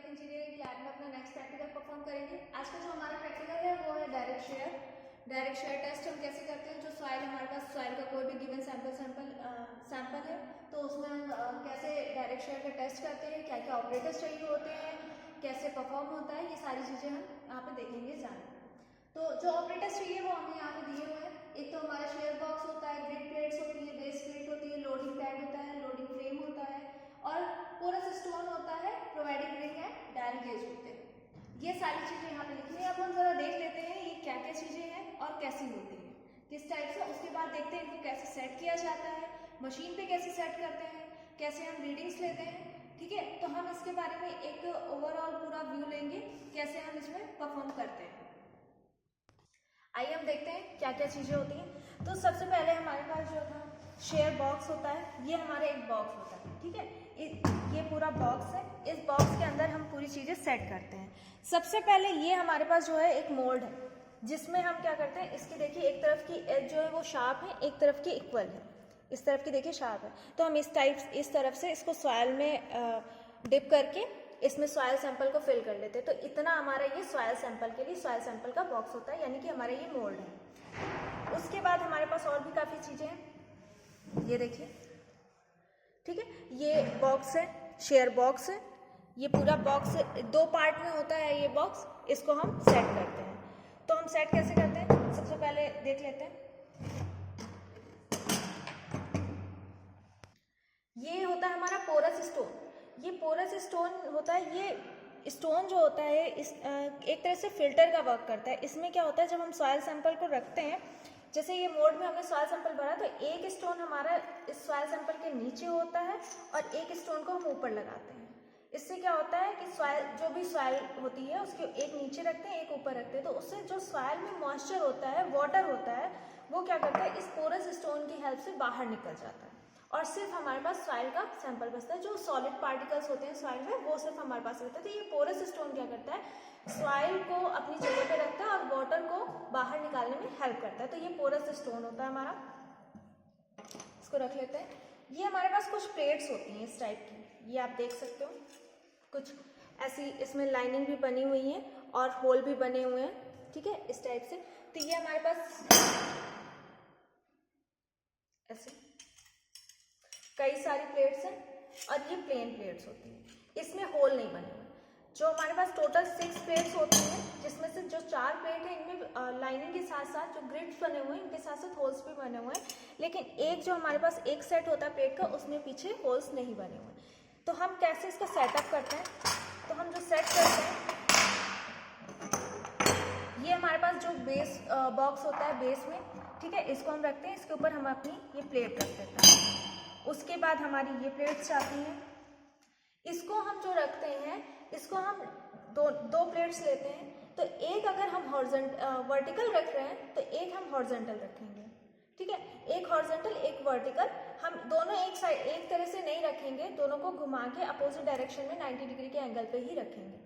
Engineering lab में अपना next practical perform करेंगे। आज का जो हमारा प्रैक्टिकल है वो है डायरेक्ट शेयर टेस्ट हम कैसे करते हैं। जो सॉइल हमारे पास सॉइल का कोई भी गिवन सैंपल है तो उसमें हम कैसे डायरेक्ट शेयर का टेस्ट करते हैं, क्या क्या ऑपरेटर्स चाहिए होते हैं, कैसे परफॉर्म होता है, ये सारी चीज़ें हम यहाँ पे देखेंगे जानेंगे। तो जो ऑपरेटर्स चाहिए वो हमें यहाँ पे दिए हुए हैं। एक तो हमारा शेयर बॉक्स होता है, ग्रिड प्लेट्स होती है, बेस प्लेट होती है, लोडिंग पैड होता है, लोडिंग फ्रेम होता है और पोरस स्टोन होता है, providing ring and dial gauge होते हैं। ये सारी चीजें यहाँ पे लिखी है। अब हम जरा देख लेते हैं ये क्या क्या चीजें हैं और कैसी होती है, किस टाइप से। उसके बाद देखते हैं इनको कैसे सेट किया जाता है, मशीन पे कैसे सेट करते हैं, कैसे हम रीडिंग्स लेते हैं। ठीक है, तो हम इसके बारे में एक ओवरऑल पूरा व्यू लेंगे कैसे हम इसमें परफॉर्म करते हैं। आइए हम देखते हैं क्या क्या चीजें होती हैं। तो सबसे पहले हमारे पास जो था शेयर बॉक्स होता है। ये हमारा एक बॉक्स होता है, ठीक है, ये पूरा बॉक्स है। इस बॉक्स के अंदर हम पूरी चीजें सेट करते हैं। सबसे पहले ये हमारे पास जो है एक मोल्ड है जिसमें हम क्या करते हैं, इसकी देखिए एक तरफ की एज जो है वो शार्प है, एक तरफ की इक्वल है, इस तरफ की देखिए शार्प है। तो हम इस तरफ से इसको सॉइल में डिप करके इसमें सॉइल सैंपल को फिल कर लेते हैं। तो इतना हमारा ये सॉइल सैंपल के लिए सॉइल सैंपल का बॉक्स होता है, यानी कि हमारा ये मोल्ड है। उसके बाद हमारे पास और भी काफ़ी चीज़ें हैं, ये देखिए, ठीक है, ये बॉक्स है, शेयर बॉक्स है। ये पूरा बॉक्स दो पार्ट में होता है ये बॉक्स, इसको हम सेट करते हैं। तो हम सेट कैसे करते हैं, सबसे पहले देख लेते हैं। ये होता है हमारा पोरस स्टोन। ये पोरस स्टोन होता है, ये स्टोन जो होता है एक तरह से फिल्टर का वर्क करता है। इसमें क्या होता है, जब हम सॉइल सैंपल को रखते हैं, जैसे ये मोड में हमने सॉइल सैंपल भरा तो एक स्टोन हमारा इस सॉइल सैंपल के नीचे होता है और एक स्टोन को हम ऊपर लगाते हैं। इससे क्या होता है कि सॉइल जो भी सॉइल होती है उसके एक नीचे रखते हैं, एक ऊपर रखते हैं। तो उससे जो सॉइल में मॉइस्चर होता है, वाटर होता है, वो क्या करता है, इस पोरस स्टोन की हेल्प से बाहर निकल जाता है और सिर्फ हमारे पास सॉइल का सैंपल बचता है। जो सॉलिड पार्टिकल्स होते हैं सॉइल में वो सिर्फ हमारे पास रहता है। तो ये पोरस स्टोन क्या करता है, सॉइल को अपनी जगह पे रखता है और वाटर को बाहर निकालने में हेल्प करता है। तो ये पोरस स्टोन होता है हमारा, इसको रख लेते हैं। ये हमारे पास कुछ प्लेट्स होती हैं इस टाइप की, ये आप देख सकते हो, कुछ ऐसी इसमें लाइनिंग भी बनी हुई है और होल भी बने हुए हैं, ठीक है, इस टाइप से। तो ये हमारे पास ऐसे कई सारी प्लेट्स हैं और ये प्लेन प्लेट्स होती हैं, इसमें होल नहीं बने हुए। जो हमारे पास टोटल 6 प्लेट्स होती हैं, जिसमें से जो 4 प्लेट हैं इनमें लाइनिंग के साथ साथ जो ग्रिड्स बने हुए हैं इनके साथ साथ होल्स भी बने हुए हैं। लेकिन एक जो हमारे पास एक सेट होता है प्लेट का, उसमें पीछे होल्स नहीं बने हुए। तो हम कैसे इसका सेटअप करते हैं, तो हम जो सेट करते हैं, ये हमारे पास जो बेस बॉक्स होता है बेस में, ठीक है, इसको हम रखते हैं, इसके ऊपर हम अपनी ये प्लेट रख देते हैं। उसके बाद हमारी ये प्लेट्स आती हैं, इसको हम जो रखते हैं, इसको हम दो प्लेट्स लेते हैं। तो एक अगर हम वर्टिकल रख रहे हैं तो एक हम हॉरिजॉन्टल रखेंगे, ठीक है, एक हॉरिजॉन्टल एक वर्टिकल। हम दोनों एक साइड एक तरह से नहीं रखेंगे, दोनों को घुमा के अपोजिट डायरेक्शन में 90 डिग्री के एंगल पे ही रखेंगे,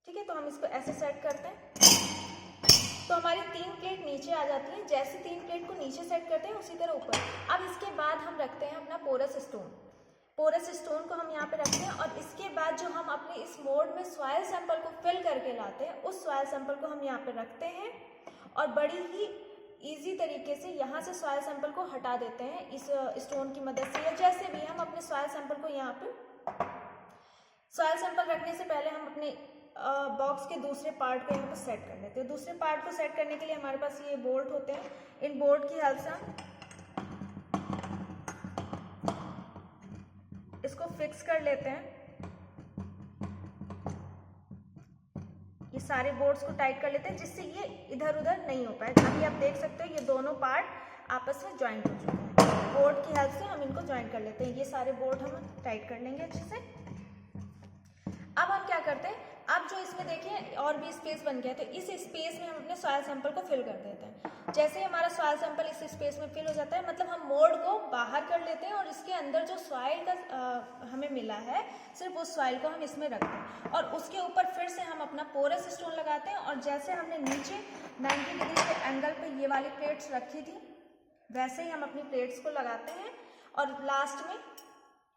ठीक है। तो हम इसको ऐसे सेट करते हैं तो हमारी 3 प्लेट नीचे आ जाती हैं। जैसे 3 प्लेट को नीचे सेट करते हैं उसी तरह ऊपर। अब इसके बाद हम रखते हैं अपना पोरस स्टोन। पोरस स्टोन को हम यहाँ पे रखते हैं और इसके बाद जो हम अपने इस मोड में सॉइल सैंपल को फिल करके लाते हैं, उस सॉइल सैंपल को हम यहाँ पे रखते हैं और बड़ी ही इजी तरीके से यहाँ से सॉइल सैंपल को हटा देते हैं इस स्टोन की मदद से, या जैसे भी हम अपने सॉइल सैंपल को यहाँ पे, सॉइल सैंपल रखने से पहले हम अपने बॉक्स के दूसरे पार्ट को यहाँ पे सेट कर लेते हैं। दूसरे पार्ट को सेट करने के लिए हमारे पास ये बोल्ट होते हैं, इन बोल्ट की हेल्प से हम इसको फिक्स कर लेते हैं। ये सारे बोल्ट्स को टाइट कर लेते हैं जिससे ये इधर उधर नहीं हो पाए। अभी आप देख सकते हो ये दोनों पार्ट आपस में ज्वाइंट हो चुके हैं। बोल्ट की हेल्प से हम इनको ज्वाइंट कर लेते हैं। ये सारे बोल्ट हम टाइट कर लेंगे अच्छे से। अब हम क्या करते हैं, अब जो इसमें देखिए और भी स्पेस बन गया है, तो इस स्पेस में हम अपने सॉइल सैंपल को फिल कर देते हैं। जैसे ही हमारा सॉइल सैंपल इस स्पेस में फिल हो जाता है, मतलब हम मोड को बाहर कर लेते हैं और इसके अंदर जो सॉइल का हमें मिला है, सिर्फ उस सॉइल को हम इसमें रखते हैं और उसके ऊपर फिर से हम अपना पोरस स्टोन लगाते हैं। और जैसे हमने नीचे 90 डिग्री के एंगल पे ये वाली प्लेट्स रखी थी, वैसे ही हम अपनी प्लेट्स को लगाते हैं और लास्ट में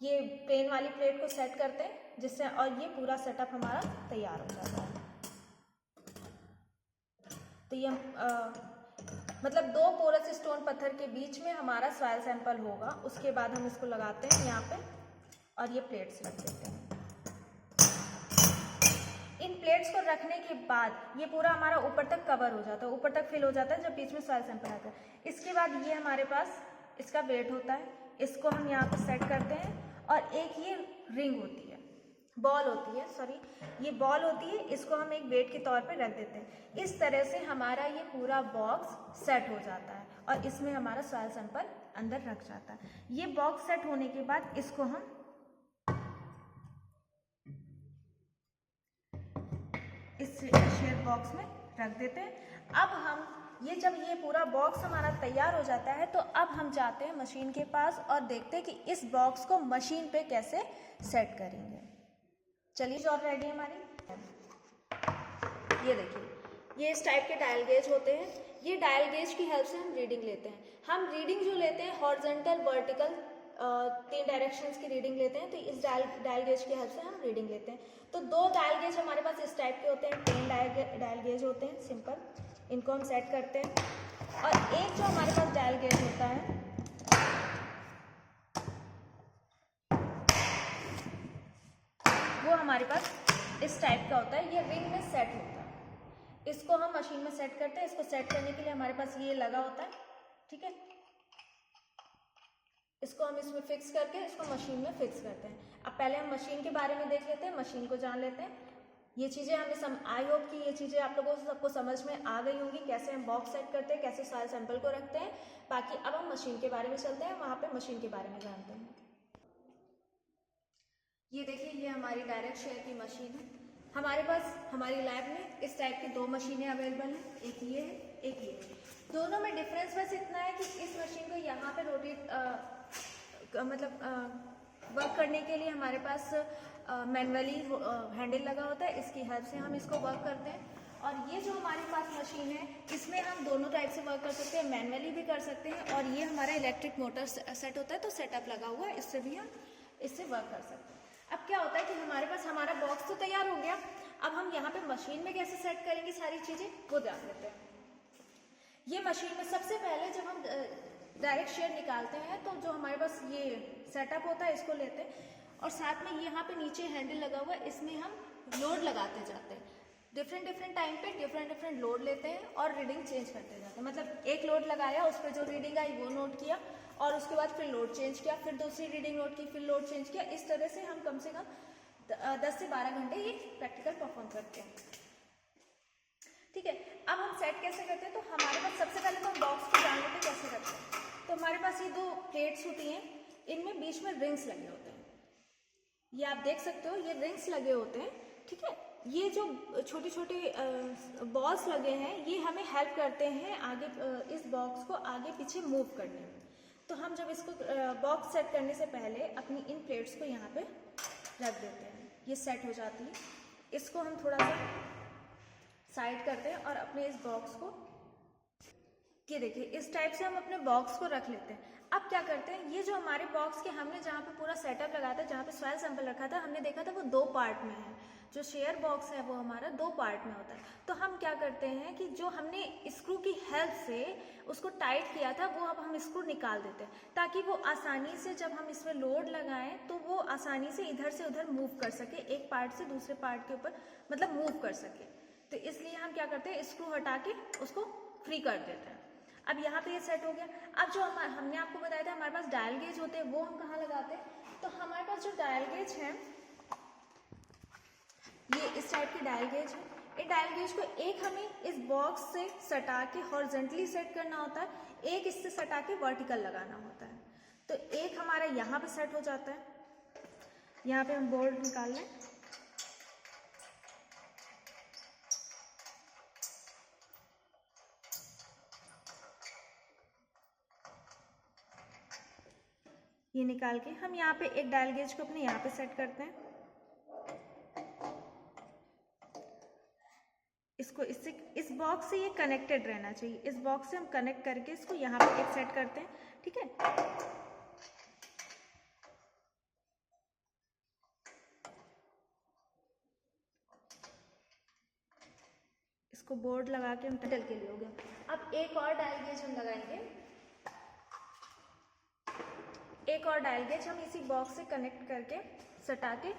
ये प्लेन वाली प्लेट को सेट करते हैं जिससे, और ये पूरा सेटअप हमारा तैयार हो जाता है। तो ये मतलब 2 पोरस स्टोन पत्थर के बीच में हमारा सॉइल सैंपल होगा। उसके बाद हम इसको लगाते हैं यहाँ पे और ये प्लेट्स रख देते हैं। इन प्लेट्स को रखने के बाद ये पूरा हमारा ऊपर तक कवर हो जाता है, ऊपर तक फिल हो जाता है जब बीच में सॉइल सैंपल आता है। इसके बाद ये हमारे पास इसका वेट होता है, इसको हम यहाँ पे सेट करते हैं। और एक ये रिंग होती है, बॉल होती है, सॉरी ये बॉल होती है, इसको हम एक वेट के तौर पे रख देते हैं। इस तरह से हमारा ये पूरा बॉक्स सेट हो जाता है और इसमें हमारा सॉइल सैंपल अंदर रख जाता है। ये बॉक्स सेट होने के बाद इसको हम इस शेप बॉक्स में रख देते हैं। अब हम जब ये पूरा बॉक्स हमारा तैयार हो जाता है तो अब हम जाते हैं मशीन के पास और देखते हैं कि इस बॉक्स को मशीन पे कैसे सेट करेंगे। चलिए जो रेडी है हमारी, ये देखिए ये इस टाइप के डायल गेज होते हैं। ये डायल गेज की हेल्प से हम रीडिंग लेते हैं। हम रीडिंग जो लेते हैं हॉरिजॉन्टल, वर्टिकल 3 डायरेक्शंस की रीडिंग लेते हैं। तो इस डायल गेज की हेल्प से हम रीडिंग लेते हैं। तो 2 डायल गेज हमारे पास इस टाइप के होते हैं, प्लेन डायल गेज होते हैं सिंपल, इनको हम सेट करते हैं। और एक जो हमारे पास डायल गेज होता है वो हमारे पास इस टाइप का होता है, ये रिंग में सेट होता है। इसको हम मशीन में सेट करते हैं। इसको सेट करने के लिए हमारे पास ये लगा होता है, ठीक है। इसको हम इसमें फिक्स करके इसको मशीन में फिक्स करते हैं। अब पहले हम मशीन के बारे में देख लेते हैं, मशीन को जान लेते हैं। ये चीज़ें हमें आई होप कि ये चीज़ें आप लोगों को सबको समझ में आ गई होंगी, कैसे हम बॉक्स सेट करते हैं, कैसे सॉइल सैंपल को रखते हैं। बाकी अब हम मशीन के बारे में चलते हैं, वहाँ पे मशीन के बारे में जानते हैं। ये देखिए ये हमारी डायरेक्ट शेयर की मशीन है। हमारे पास हमारी लैब में इस टाइप की 2 मशीनें अवेलेबल हैं, एक ये है, एक ये है। दोनों में डिफरेंस बस इतना है कि इस मशीन को यहाँ पे रोटेट वर्क करने के लिए हमारे पास मैनुअली हैंडल लगा होता है, इसकी हेल्प से हम इसको वर्क करते हैं। और ये जो हमारे पास मशीन है इसमें हम दोनों टाइप से वर्क कर सकते हैं, मैनुअली भी कर सकते हैं। और ये हमारा इलेक्ट्रिक मोटर सेट होता है, तो सेटअप लगा हुआ है, इससे भी हम इससे वर्क कर सकते हैं। अब क्या होता है कि हमारे पास हमारा बॉक्स तो तैयार हो गया, अब हम यहाँ पे मशीन में कैसे सेट करेंगे सारी चीज़ें वो जान लेते हैं। ये मशीन में सबसे पहले जब हम डायरेक्ट शेयर निकालते हैं तो जो हमारे पास ये सेटअप होता है इसको लेते हैं और साथ में यहाँ पे नीचे हैंडल लगा हुआ है, इसमें हम लोड लगाते जाते हैं। डिफरेंट टाइम पे डिफरेंट लोड लेते हैं और रीडिंग चेंज करते जाते हैं। मतलब एक लोड लगाया, उस पर जो रीडिंग आई वो नोट किया और उसके बाद फिर लोड चेंज किया, फिर दूसरी रीडिंग नोट की, फिर लोड चेंज किया। इस तरह से हम कम से कम 10 से 12 घंटे ये प्रैक्टिकल परफॉर्म करते हैं, ठीक है। अब हम सेट कैसे करते हैं, तो हमारे पास सबसे पहले तो हम बॉक्स को जान लेते कैसे करते हैं। तो हमारे पास ये 2 प्लेट्स होती हैं, इनमें बीच में रिंग्स लगे होते हैं, ये आप देख सकते हो, ये रिंग्स लगे होते हैं, ठीक है। ये जो छोटे छोटे बॉल्स लगे हैं ये हमें हेल्प करते हैं आगे इस बॉक्स को आगे पीछे मूव करने में। तो हम जब इसको बॉक्स सेट करने से पहले अपनी इन प्लेट्स को यहाँ पे रख देते हैं, ये सेट हो जाती है। इसको हम थोड़ा सा साइड करते हैं और अपने इस बॉक्स को, ये देखिए इस टाइप से हम अपने बॉक्स को रख लेते हैं। अब क्या करते हैं, ये जो हमारे बॉक्स के हमने जहाँ पे पूरा सेटअप लगाया था, जहाँ पे सॉइल सैंपल रखा था, हमने देखा था वो 2 पार्ट में है। जो शेयर बॉक्स है वो हमारा 2 पार्ट में होता है। तो हम क्या करते हैं कि जो हमने स्क्रू की हेल्प से उसको टाइट किया था वो अब हम स्क्रू निकाल देते हैं, ताकि वो आसानी से जब हम इसमें लोड लगाएं तो वो आसानी से इधर से उधर मूव कर सके, एक पार्ट से दूसरे पार्ट के ऊपर मतलब मूव कर सके। तो इसलिए हम क्या करते हैं, स्क्रू हटा के उसको फ्री कर देते हैं। अब यहाँ पे ये सेट हो गया। अब जो हमने आपको बताया था हमारे पास डायल गेज होते हैं, वो हम कहाँ लगाते हैं, तो हमारे पास जो डायल गेज है ये इस टाइप की डायल गेज है। ये डायल गेज को एक हमें इस बॉक्स से सटा के हॉरिजॉन्टली सेट करना होता है, एक इससे सटा के वर्टिकल लगाना होता है। तो एक हमारा यहाँ पे सेट हो जाता है। यहाँ पे हम बोर्ड निकाल लें, ये निकाल के हम यहाँ पे एक डायल गेज को अपने यहाँ पे सेट करते हैं। इसको इससे इस बॉक्स से ये कनेक्टेड रहना चाहिए, इस बॉक्स से हम कनेक्ट करके इसको यहाँ पे एक सेट करते हैं, ठीक है। इसको बोर्ड लगा के हम टल के लिए हो गया। अब एक और डायल गेज हम लगाएंगे, एक और डायल गेज हम इसी बॉक्स से कनेक्ट करके सटा के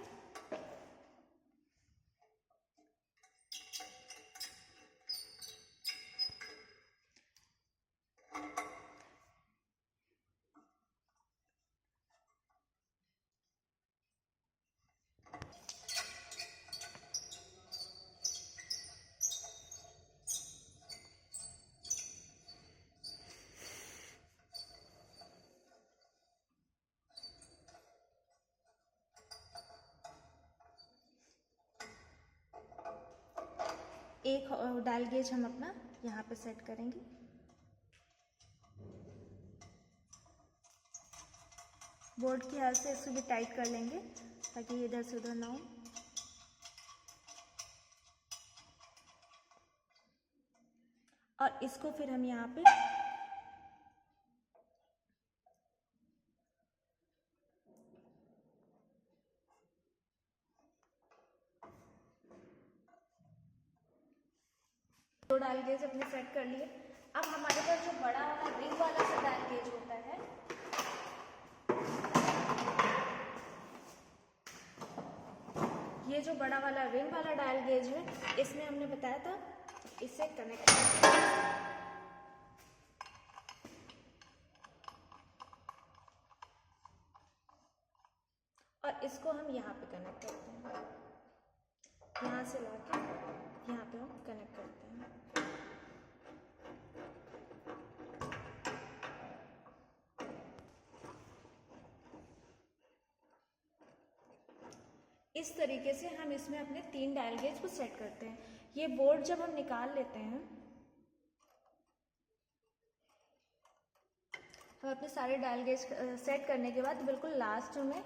एक डायल गेज हम अपना यहाँ पे सेट करेंगे। बोर्ड की हेल्प से इसको भी टाइट कर लेंगे ताकि ये इधर से उधर ना हो। और इसको फिर हम यहाँ पे दो डायल गेज अपने सेट कर लिए। अब हमारे पास जो बड़ा वाला रिंग वाला सा डायल गेज होता है, ये जो बड़ा वाला रिंग वाला डायल गेज है, इसमें हमने बताया था इसे कनेक्ट और इसको हम यहाँ पे कनेक्ट करते हैं, यहाँ से लाके यहाँ पे हम कनेक्ट करते हैं। इस तरीके से हम इसमें अपने 3 डायल गेज को सेट करते हैं। ये बोर्ड जब हम निकाल लेते हैं, हम अपने सारे डायल गेज सेट करने के बाद बिल्कुल लास्ट में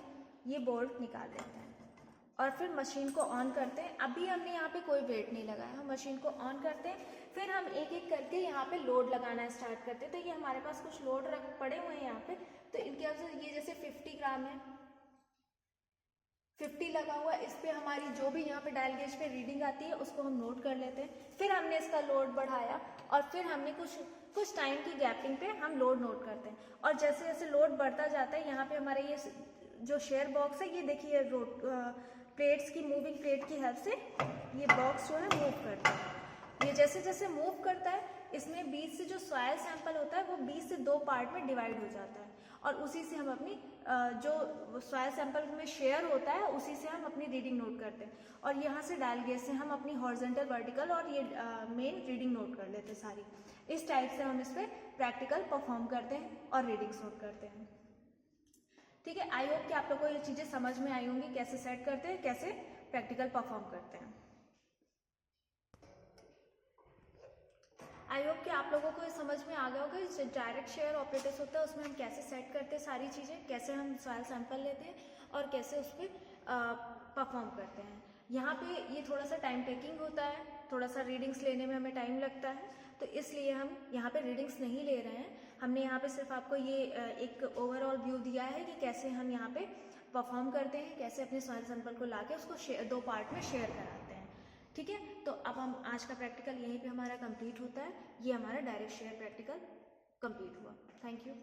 ये बोर्ड निकाल लेते हैं और फिर मशीन को ऑन करते हैं। अभी हमने यहाँ पे कोई वेट नहीं लगाया, हम मशीन को ऑन करते हैं, फिर हम एक एक करके यहाँ पे लोड लगाना स्टार्ट करते हैं। तो ये हमारे पास कुछ लोड पड़े हुए हैं यहाँ पे, तो इनके वजह से ये जैसे 50 ग्राम है, 50 लगा हुआ है। इस पे हमारी जो भी यहाँ पे डायल गेज पे रीडिंग आती है उसको हम नोट कर लेते हैं। फिर हमने इसका लोड बढ़ाया और फिर हमने कुछ टाइम की गैपिंग पे हम लोड नोट करते हैं। और जैसे जैसे लोड बढ़ता जाता है, यहाँ पे हमारे ये जो शेयर बॉक्स है, ये देखिए प्लेट्स की मूविंग प्लेट की हेल्प से ये बॉक्स जो है मूव करता है। ये जैसे जैसे मूव करता है, इसमें बीच से जो सॉइल सैंपल होता है वो 20 से 2 पार्ट में डिवाइड हो जाता है और उसी से हम अपनी जो सॉइल सैंपल में शेयर होता है उसी से हम अपनी रीडिंग नोट करते हैं। और यहाँ से डायल गेज से हम अपनी हॉरिजॉन्टल, वर्टिकल और ये मेन रीडिंग नोट कर लेते हैं सारी। इस टाइप से हम इस पर प्रैक्टिकल परफॉर्म करते हैं और रीडिंग्स नोट करते हैं। ठीक है, आई होप कि आप लोग को ये चीज़ें समझ में आई होंगी, कैसे सेट करते हैं, कैसे प्रैक्टिकल परफॉर्म करते हैं। आई होप कि आप लोगों को ये समझ में आ गया होगा। जो डायरेक्ट शेयर ऑपरेटर्स होता है उसमें हम कैसे सेट करते हैं सारी चीज़ें, कैसे हम सॉइल सैंपल लेते हैं और कैसे उस पर परफॉर्म करते हैं। यहाँ पे ये थोड़ा सा टाइम टेकिंग होता है, थोड़ा सा रीडिंग्स लेने में हमें टाइम लगता है, तो इसलिए हम यहाँ पे रीडिंग्स नहीं ले रहे हैं। हमने यहाँ पे सिर्फ आपको ये एक ओवरऑल व्यू दिया है कि कैसे हम यहाँ पे परफॉर्म करते हैं, कैसे अपने सॉइल सैंपल को लाके उसको 2 पार्ट में शेयर कराते हैं। ठीक है, तो अब हम आज का प्रैक्टिकल यहीं पे हमारा कंप्लीट होता है। ये हमारा डायरेक्ट शेयर प्रैक्टिकल कंप्लीट हुआ। Thank you.